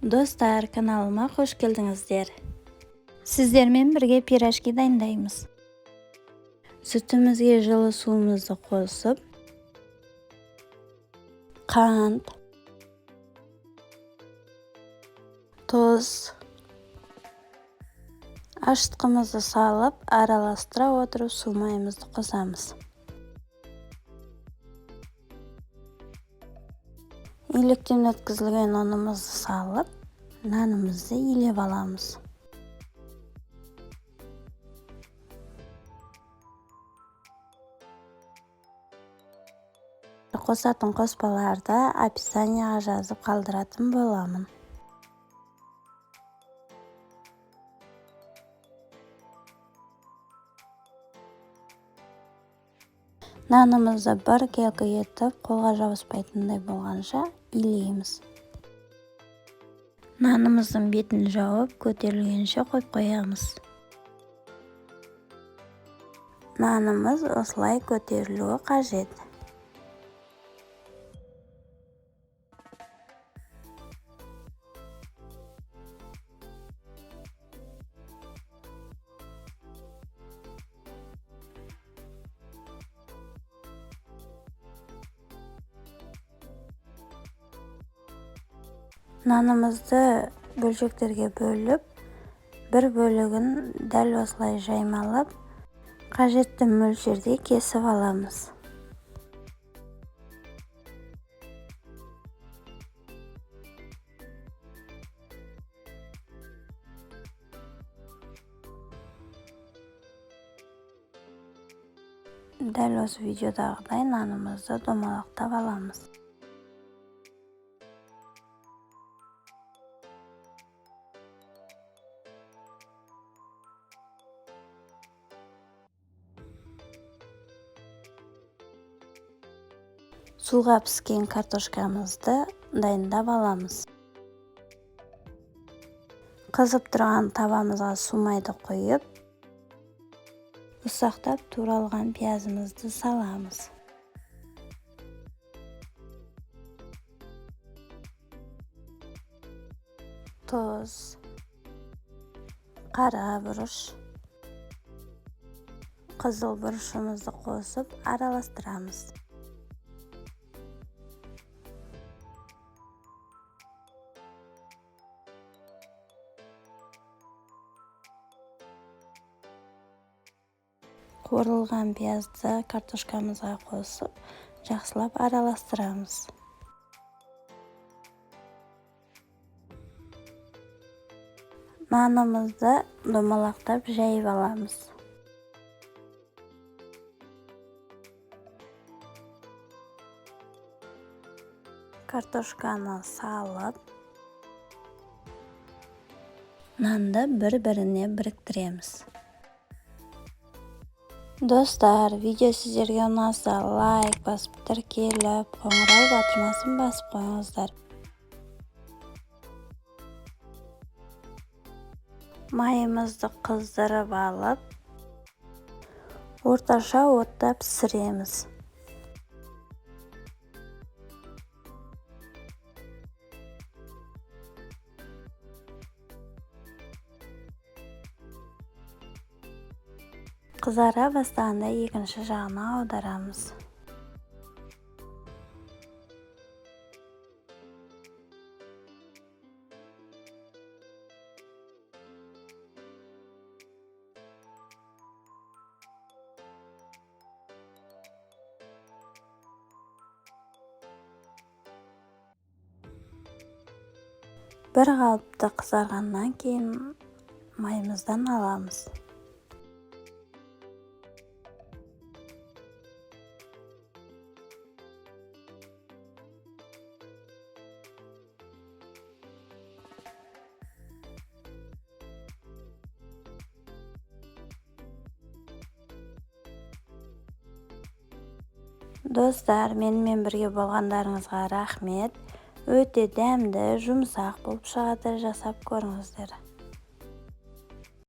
Достар, каналыма хош келдиңиздер. Сиздермен бирге пирожки дайындайбыз. Сүтүмүзгө жылы суумузду косуп, кант, туз, ашыткымызды салып, аралаштыра отуруп суу майымызды кособуз. Иликтен өткөзүлгөн унубузду салып, нанымызды илеп алабыз. Косатын коспаларды описанияга жазып калтыратын боламын. Нанымызды бір келкі етіп, қолға жабыспайтындай болғанша илейміз. Нанымыздың бетін жауып, көтерілгенше қойып қоямыз. Нанымыз осылай көтерілуі қажет. Нанымызды бөлшектерге бөліп, бір бөлігін дәл осылай жаймалап, қажетті мөлшерде кесіп аламыз. Дәл осы видеодағыдай нанымызды домалақтап аламыз. Суға піскен картошкамызды дайындап аламыз. Қызып тұрған табамызға су майды қойып, ұсақтап туралған пиязымызды саламыз. Тұз, қара бұрыш, қызыл бұрышымызды қосып араластырамыз. Қуырылған пиязды картошкамызға қосып, жақсылап араластырамыз. Нанымызды домалақтап жайып аламыз. Картошканы салып, нанды бір-біріне біріктіреміз. Достар, видео сіздерге ұнаса, лайк басып, тіркеліп, қоңырау батырмасын басып қойыңыздар. Майымызды қыздырып алып, орташа отта пісіреміз. Қызара бастағанда екінші жағына аударамыз. Бір қалыпты қызарғаннан кейін майымыздан аламыз. Достар, менімен бірге болғандарыңызға рахмет. Өте дәмді, жұмсақ болып шығады, жасап көріңіздер.